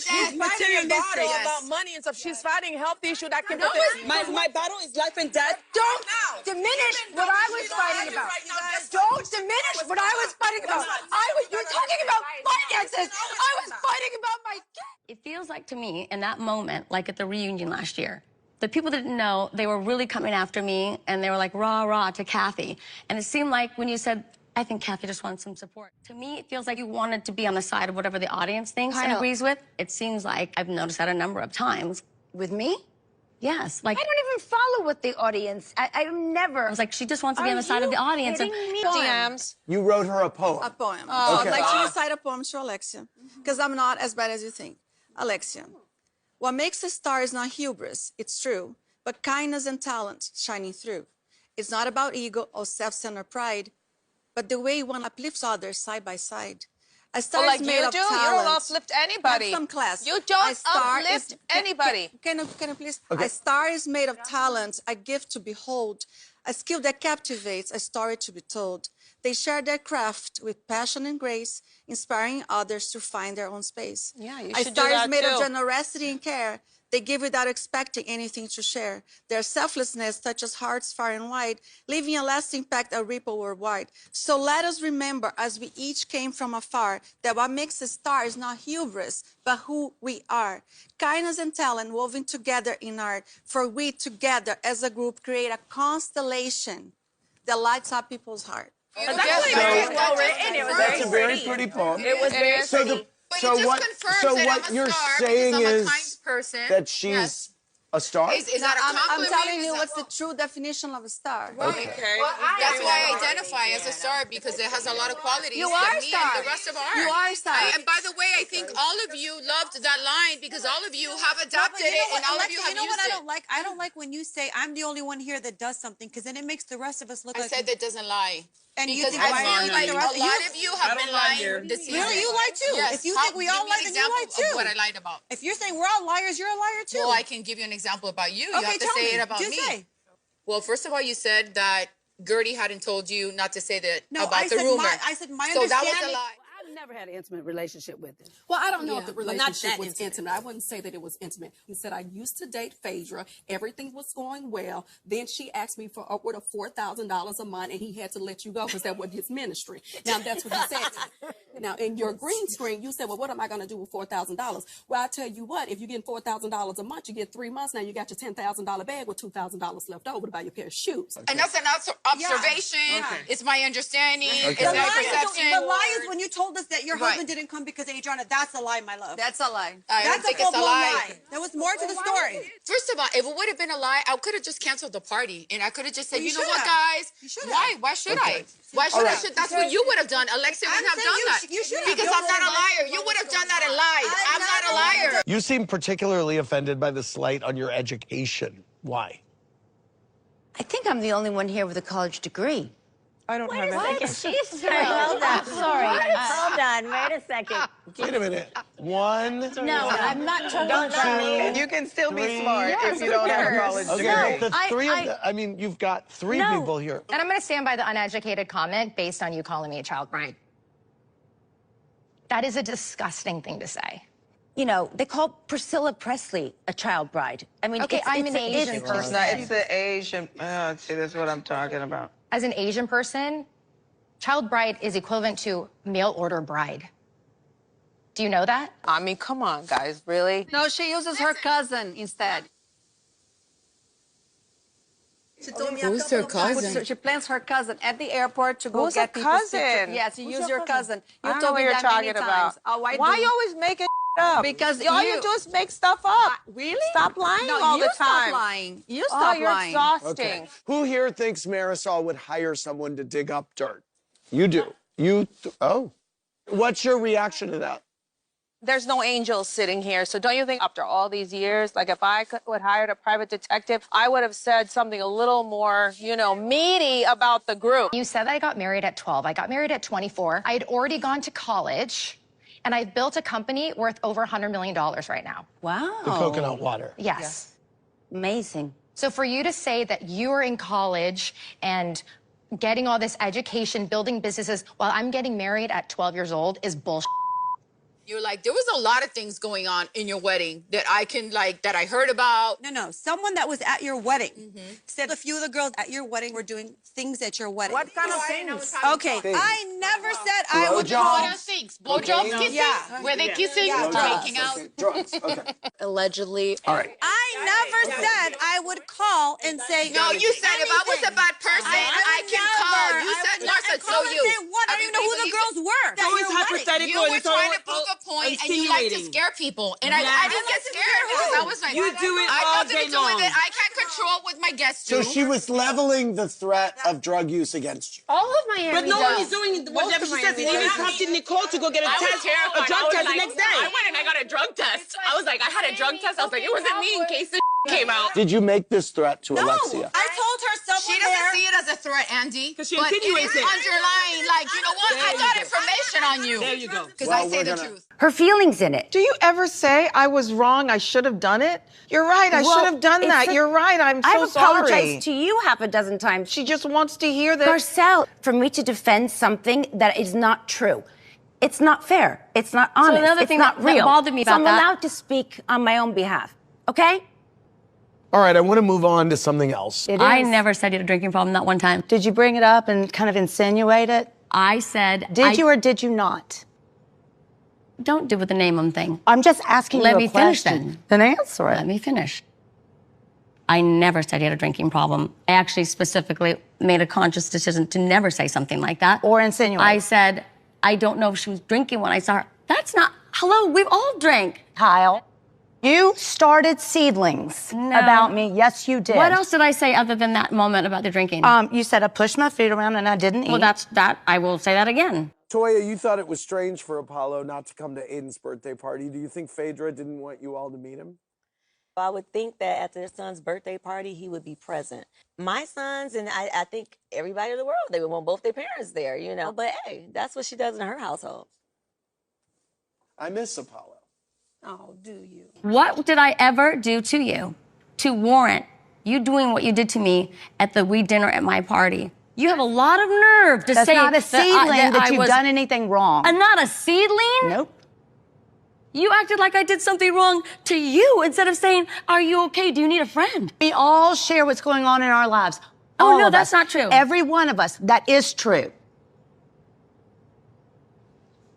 She's materialistic. about money and stuff. She's fighting health issue that can. My battle is life and death. Don't diminish what I was fighting about. Don't diminish what I was fighting about. You're talking about finances. I was fighting about my kids. It feels like to me in that moment, like at the reunion last year, the people that didn't know, they were really coming after me and they were like rah, rah to Kathy. And it seemed like when you said, I think Kathy just wants some support. To me, it feels like you wanted to be on the side of whatever the audience thinks and Kyle. agrees with. It seems like I've noticed that a number of times. With me? Yes, like I don't even follow with the audience. I've never. I was like, she just wants to be on the side of the audience. And DMs. You wrote her a poem. A poem. Okay. I'd like to recite a poem to Alexia, because I'm not as bad as you think. Alexia, what makes a star is not hubris, it's true, but kindness and talent shining through. It's not about ego or self-centered pride, but the way one uplifts others side by side. A star Like is made you of do? talent. You don't uplift anybody. Have some class. You don't A star uplift is, anybody. Can I please? Okay. A star is made of talent, a gift to behold, a skill that captivates, a story to be told. They share their craft with passion and grace, inspiring others to find their own space. Yeah, you A should do star is that made of too. generosity and care. They give without expecting anything to share. Their selflessness touches hearts far and wide, leaving a lasting impact, a ripple worldwide. So let us remember, as we each came from afar, that what makes a star is not hubris, but who we are. Kindness and talent woven together in art, for we together as a group create a constellation that lights up people's heart. That's actually very well written. It was That's a very pretty poem. It was very So pretty. so what? So what you're saying is person. that she's a star. Is that a I'm compliment? telling you what's the true definition of a star. Okay. That's why I identify as a star, because it has a lot of qualities You that are a me star. and the rest of art. You are a star. And by the way, I think all of you loved that line because all of you have adopted it and all of you have you know what used I don't like? I don't like when you say I'm the only one here that does something, because then it makes the rest of us look I like. said that doesn't lie. And you Because think I why feel you like think a the rest lot of you have been lying this season. Really, you lie too. Yes. If you think we all lie, then you lie too. Of what I lied about. If you're saying we're all liars, you're a liar too. Well, I can give you an example about you. You Okay, have to tell say me. it about Do me. say. Well, first of all, you said that Gertie hadn't told you not to say that No, about I the said rumor. I said my so that was a understanding. lie. I've never had an intimate relationship with him. Well, I don't know if the Well, not relationship that was intimate. I wouldn't say that it was intimate. He said, I used to date Phaedra. Everything was going well. Then she asked me for upward of $4,000 a month, and he had to let you go because that was his ministry. Now, that's what he said. Now, in your green screen, you said, well, what am I going to do with $4,000? Well, I tell you what, if you get $4,000 a month, you get 3 months. Now you got your $10,000 bag with $2,000 left over to buy your pair of shoes. And that's an observation. Yeah. It's my understanding. Okay. It's my perception. The lie is when you told us that your Right. husband didn't come because of Adriana. That's a lie, my love. That's a lie. I don't That's think a it's a full-blown lie. There was more to the story. First of all, if it would have been a lie, I could have just canceled the party, and I could have just said, Well, you you know what, should guys? You should Why? have. Why should Okay. I? Why should All I? right. That's what you would have done. Alexia I'm wouldn't have saying done that. you should have. Because You're I'm not a the one liar. You would have done that and lied. I'm not a liar. You seem particularly offended by the slight on your education. Why? I think I'm the only one here with a college degree. I don't have What? it. She's hold on. Sorry. Hold on. Wait a second. Wait a minute. One. No, I'm not talking You can still be Three. smart if you don't have a college Okay, degree. but the three of them, I mean, you've got three people here. And I'm going to stand by the uneducated comment based on you calling me a child bride. That is a disgusting thing to say. You know, they call Priscilla Presley a child bride. I mean, Okay, I'm an Asian person. No, it's the Asian. See, that's what I'm talking about. As an Asian person, child bride is equivalent to mail order bride. Do you know that? I mean, come on, guys, really? No, she uses her cousin instead. She told me Who's her cousin? She plans her cousin at the airport to go Who's get a people's cousin? pictures. Yes, you Who's use your your cousin? cousin. I You don't told know me what you're that many talking times. about. Oh, I Why do. you always making up? Because all you- you do is make stuff up. Really? Stop lying No, all you the time. stop lying. You Oh, stop you're lying. exhausting. Who here thinks Marisol would hire someone to dig up dirt? You do. Oh. What's your reaction to that? There's no angels sitting here, so don't you think after all these years, like if I would hire a private detective, I would have said something a little more, you know, meaty about the group. You said that I got married at 12. I got married at 24. I had already gone to college, and I've built a company worth over $100 million right now. Wow. The coconut water. Yes. Amazing. So for you to say that you were in college and getting all this education, building businesses, while I'm getting married at 12 years old is bullshit. You're like, there was a lot of things going on in your wedding that I can, like, that I heard about. No. Someone that was at your wedding said a few of the girls at your wedding were doing things at your wedding. What kind of things? Okay, Things. I never said I would Blowjobs? call. What are things? Blowjobs, kissing? Yeah. Were they kissing? Yeah. Making out? Okay, drugs. Okay. Allegedly. All right. I never said I would call and say. No, you said if I was a bad person, I can call. You said, Martha, so you. What? I don't even know who the girls were. Who is hypothetical? You were trying to prove a point, and you like to scare people. And I didn't get scared because I was like, You do it I all nothing day to do with long. it. I can't control what my guests do. So she was leveling the threat of drug use against you. All of Miami But no one is does. doing whatever Most she of says. It Miami even does. prompted Nicole to go get a I was test, terrified. a drug I was test the like, next day. I went and I got a drug test. I was like, I had a drug test. I was like, it wasn't me in case the came out. Did you make this threat to Alexia? I told her someone she doesn't see it as a threat, Andy. Because she but insinuates it is it. underlying, like, you know what? I got information on you. There you go. Because Well, I say we're the gonna- truth. Her feelings in it. Do you ever say, I was wrong, I should have done it? You're right, I should have done that. You're right, I'm so sorry. I've apologized to you half a dozen times. She just wants to hear that. Garcelle, for me to defend something that is not true. It's not fair. It's not honest. another it's thing not that real. bothered me so about I'm that- allowed to speak on my own behalf. Okay? All right, I want to move on to something else. I never said you had a drinking problem, not one time. Did you bring it up and kind of insinuate it? I said. Did you or did you not? Don't do with the name them thing. I'm just asking Let you me a finish question. then. Answer it. Let me finish. I never said you had a drinking problem. I actually specifically made a conscious decision to never say something like that. Or insinuate. I said, I don't know if she was drinking when I saw her. That's not, hello, we've all drank. Kyle, you started seedlings about me. Yes, you did. What else did I say other than that moment about the drinking? You said I pushed my feet around and I didn't eat. Well, that's that. I will say that again. Toya, you thought it was strange for Apollo not to come to Aiden's birthday party. Do you think Phaedra didn't want you all to meet him? I would think that at their son's birthday party, he would be present. My sons, and I think everybody in the world, they would want both their parents there, you know. But hey, that's what she does in her household. I miss Apollo. Oh, do you? What did I ever do to you to warrant you doing what you did to me at the weed dinner at my party? You have a lot of nerve to That's say not a seedling that I you've was, done anything wrong. And not a seedling? Nope. You acted like I did something wrong to you instead of saying, are you okay? Do you need a friend? We all share what's going on in our lives. Oh, All no, of that's us. not true. Every one of us. That is true.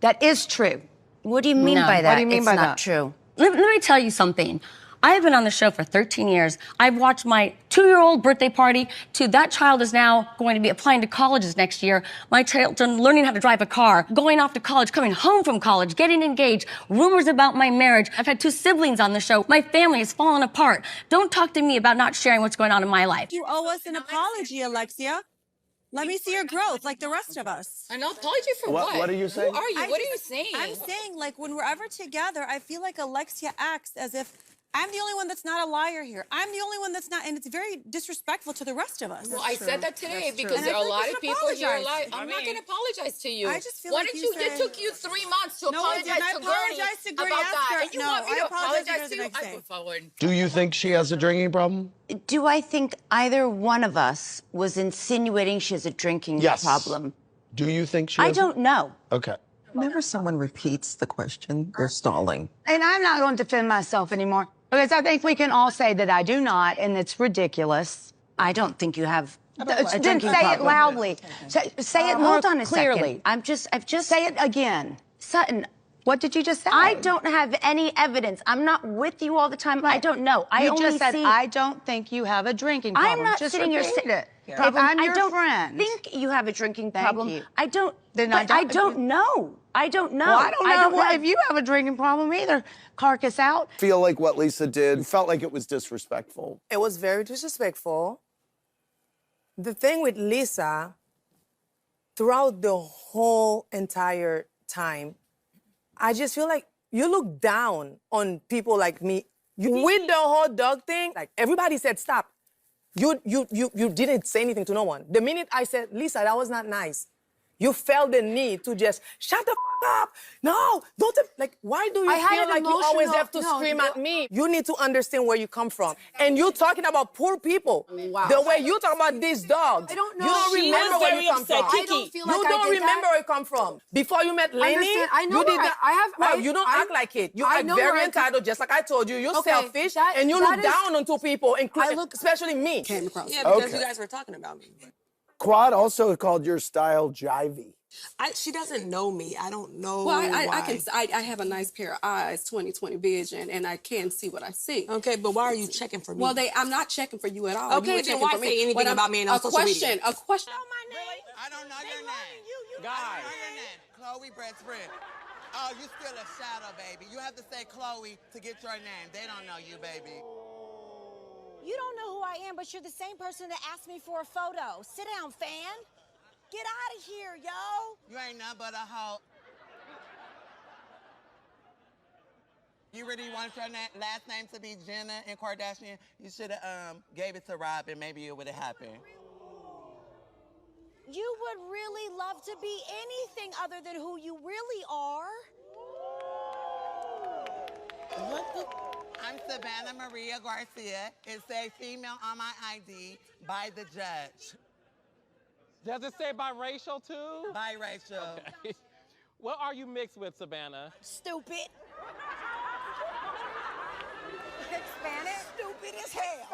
That is true. What do you mean No. by that? What do you mean it's by not that? true. Let me tell you something. I have been on the show for 13 years. I've watched my 2-year-old birthday party to that child is now going to be applying to colleges next year. My children learning how to drive a car, going off to college, coming home from college, getting engaged, rumors about my marriage. I've had 2 siblings on the show. My family has fallen apart. Don't talk to me about not sharing what's going on in my life. You owe us an apology, Alexia. Let me see your growth like the rest of us. An apology for what? What are you saying? Who are you? What are you saying? I'm saying, like, when we're ever together, I feel like Alexia acts as if I'm the only one that's not a liar here. I'm the only one that's not, and it's very disrespectful to the rest of us. Well, I said that today because And there I are a feel like lot you of should people here. apologize. I'm not going to apologize to you. I just feel Why like don't you It said- took you 3 months to No, it apologize didn't. I to Gertie apologized to Gertie about that, after. and you No, want me I to apologized to her apologize the to you? next I day. put forward. Do you think she has a drinking problem? Do I think either one of us was insinuating she has a drinking Yes. problem? Do you think she I has? don't know. Okay. Whenever someone repeats the question, they're stalling. And I'm not going to defend myself anymore because I think we can all say that I do not, and it's ridiculous. I don't think you have a Then drinking say problem. it loudly. Say it more Hold on a second. clearly. I've just Say it again. Sutton. What did you just say? I don't have any evidence. I'm not with you all the time. I don't know. I You only just said, see. I don't think you have a drinking problem. I'm not just sitting here repeat saying it. If I'm your I don't friend. think you have a drinking Thank problem. you. I don't. Then but I don't know. I don't know. Well, I don't know have- if you have a drinking problem either. Carcass out. Feel like what Lisa did, you felt like it was disrespectful. It was very disrespectful. The thing with Lisa, throughout the whole entire time, I just feel like you look down on people like me. With the whole dog thing, like everybody said stop. You didn't say anything to no one. The minute I said, Lisa, that was not nice, you felt the need to just shut the up. No, don't. Like, why do you I had feel an like you always emotional- have to no, scream no. at me? You need to understand where you come from. And you talking about poor people. Wow. The way you talk about these dogs. I don't know. You don't She remember was where very you come upset, from. Kiki. I don't feel like you I don't did remember that. where you come from. Before you met Lainey, Understand. I know you did where that. I have. No, you don't act like it. You I act know where very I- entitled, just like I told you. You're Okay, selfish, that- and you that look is- down onto people, I look- especially me. Came across. Yeah, because Okay. you guys were talking about me. Quad also called your style jivey. She doesn't know me. I don't know. Well, why. I have a nice pair of eyes, 20/20 vision, and I can see what I see. Okay, but why are you checking for me? Well, I'm not checking for you at all. Okay, You were then checking why for me. say anything What about me on social media? A question. I don't know your name. Guy. Chloe Brett's friend. Oh, you still a shadow, baby. You have to say Chloe to get your name. They don't know you, baby. You don't know who I am, but you're the same person that asked me for a photo. Sit down, fan. Get out of here, yo. You ain't nothing but a hoe. You really wanted your last name to be Jenner and Kardashian? You should have gave it to Robin. Maybe it would have happened. You would really love to be anything other than who you really are. I'm Savannah Maria Garcia. It says female on my ID by the judge. Does it say biracial too? Biracial. Okay. What are you mixed with, Savannah? Stupid. Hispanic? Stupid as hell.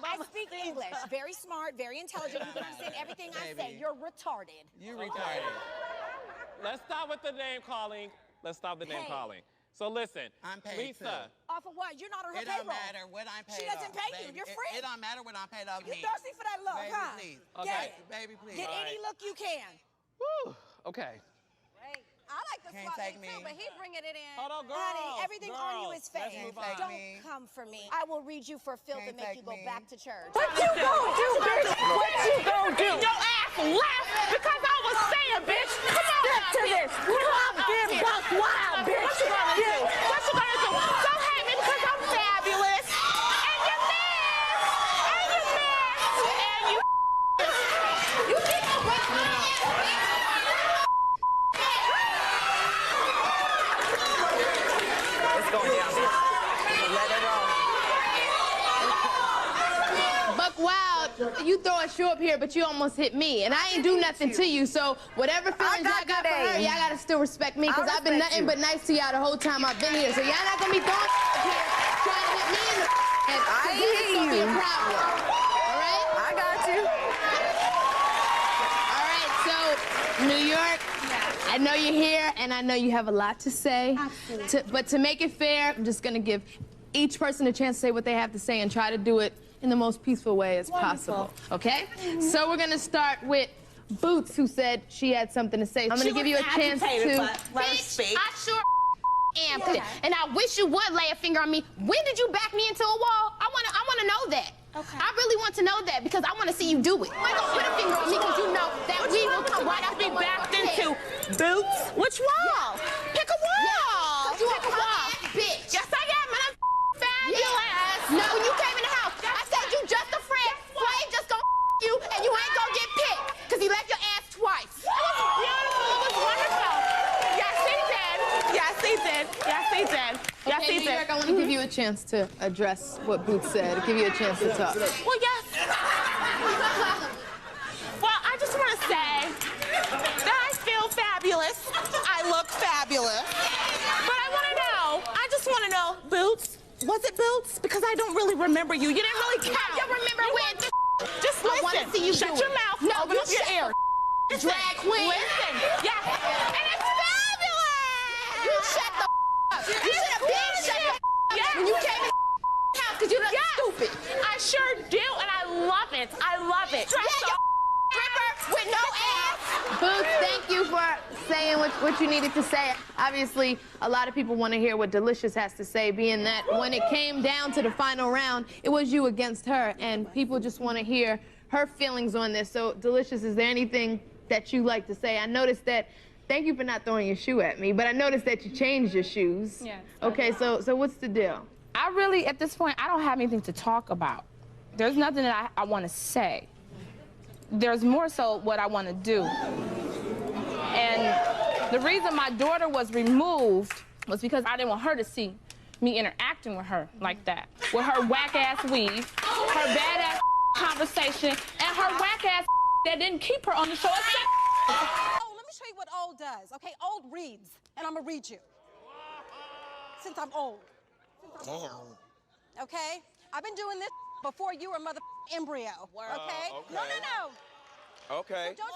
I speak English. Very smart, very intelligent. You can understand everything I say. You're retarded. You retarded. Let's stop with the name calling. So listen, I'm paid Lisa. Off of what? You're not on her It payroll. don't matter what I'm paid She doesn't off, pay you. baby. You're free. It don't matter what I'm paid off. You thirsty for that look, baby, huh? Please. Get it. Baby, please. Get any look you can. Woo. Okay. Wait, I like the Can't swap take meet too, me. but he bringing it in. Hold on, girl. Honey, everything on you is fake. move on. Don't come for me. I will read you for filth and make you go back to church. What you gonna do, bitch? What you gonna do? Your ass left because I was saying, bitch. Come on. Step to this. Come get buck wild, bitch. What you gonna do? What you gonna do? Don't hate me because I'm fabulous. And you missed. And you missed. And you You think It's going down, bitch. Let it roll. Buck Wild, you throw a shoe up here, but you almost hit me, and I ain't do nothing to you. So whatever feelings y'all got for her, y'all gotta still respect me, because I've been nothing but nice to y'all the whole time I've been here. So y'all not gonna be throwing up here trying to hit me in the head. I This is gonna be a hear you. problem. All right? I got you. All right. So New York. I know you're here, and I know you have a lot to say. But to make it fair, I'm just gonna give each person a chance to say what they have to say and try to do it in the most peaceful way as possible. Okay? So we're gonna start with Boots, who said she had something to say. I'm gonna give you a chance to. Bitch, I sure am. And I wish you would lay a finger on me. When did you back me into a wall? I wanna know that. Okay. I really want to know that because I want to see you do it. You ain't gonna put a finger on me because you know that we will come right after be backed into? Boots? Which wall? Pick a wall. You Pick a wall. Bitch. Yes, I am, and I'm fabulous. No, when you came in the house, I said you just a friend. Flay just gonna you, and you ain't gonna get picked because he left your ass twice. It was beautiful. It was wonderful. Yes, he did. Yes, he did. Yes, he did. Yes, Okay, he New did. York, I want to give you a chance to address what Boots said. Give you a chance to talk. Well, yes. Well, I just want to say that I feel fabulous. I look fabulous. But I want to know, I just want to know, Boots, was it Boots? Because I don't really remember you. You didn't really count. You remember when? Just I listen. want to see you Shut do your it. mouth. No, Open you up your shut ear. Listen. Drag queen. Listen. Yes. And it's fabulous. You shut the up. You should have been shut the up when you came in the house because you look stupid. I sure do, and I love it. I love it. Yeah, stripper with no ass. Boots, thank you for saying what you needed to say. Obviously, a lot of people want to hear what Delicious has to say, being that when it came down to the final round, it was you against her, and people just want to hear her feelings on this. So, Delicious, is there anything that you like to say? I noticed that, thank you for not throwing your shoe at me, but I noticed that you changed your shoes. Yes. Okay, so what's the deal? I really, at this point, I don't have anything to talk about. There's nothing that I want to say. There's more so what I want to do. And the reason my daughter was removed was because I didn't want her to see me interacting with her like that. With her whack-ass weave, her badass conversation, and her whack-ass that didn't keep her on the show. Oh, let me show you what old does. Okay, old reads, and I'm gonna read you. Since I'm old. Damn. Okay? I've been doing this before you were a mother embryo. Okay? okay. No. Okay. So don't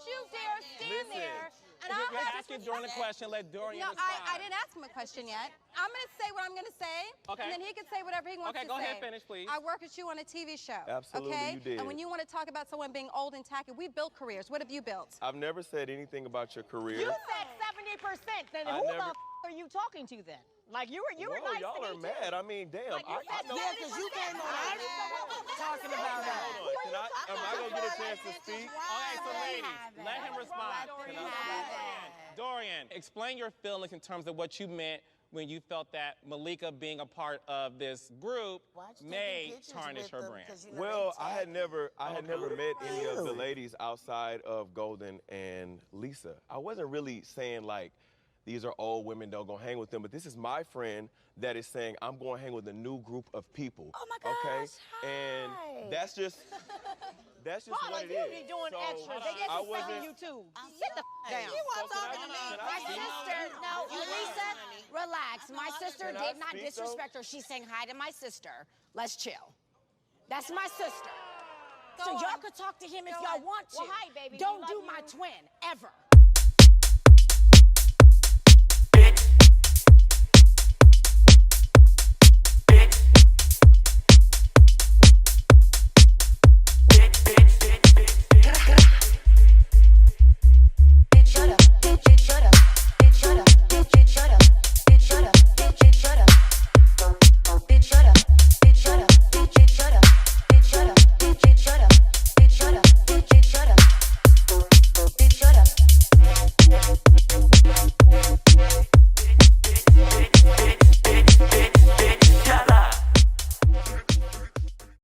you dare stand there You're asking during the question. Let Dorian No, respond. I didn't ask him a question yet. I'm going to say what I'm going to say, Okay. and then he can say whatever he wants to say. Okay, go ahead, finish, please. I work with you on a TV show. Absolutely, okay? you did. And when you want to talk about someone being old and tacky, we built careers. What have you built? I've never said anything about your career. You said 70%. Then I who never- the are you talking to then? Like you were Whoa, nice y'all to are me mad. too. I mean, damn. Like you I said know. Yeah, because you came on our talking about that. Hold on. Am I going to get a chance to speak? Okay, so ladies, let him respond. Dorian, explain your feelings in terms of what you meant when you felt that Malika being a part of this group may tarnish her brand. Well, I had never met any of the ladies outside of Golden and Lisa. I wasn't really saying like, these are old women, don't go hang with them. But this is my friend that is saying, I'm going to hang with a new group of people. Oh my gosh, okay? hi. And that's just what it you is. be doing So, extras. They get I to wasn't- you too. Sit the down. You want talking to me? My sister, no, Lisa, relax. My sister Can I did not speak, disrespect her. She's saying hi to my sister. Let's chill. That's my sister. So y'all could talk to him if y'all want to. Well, hi, baby. Don't We do love my you. twin, ever.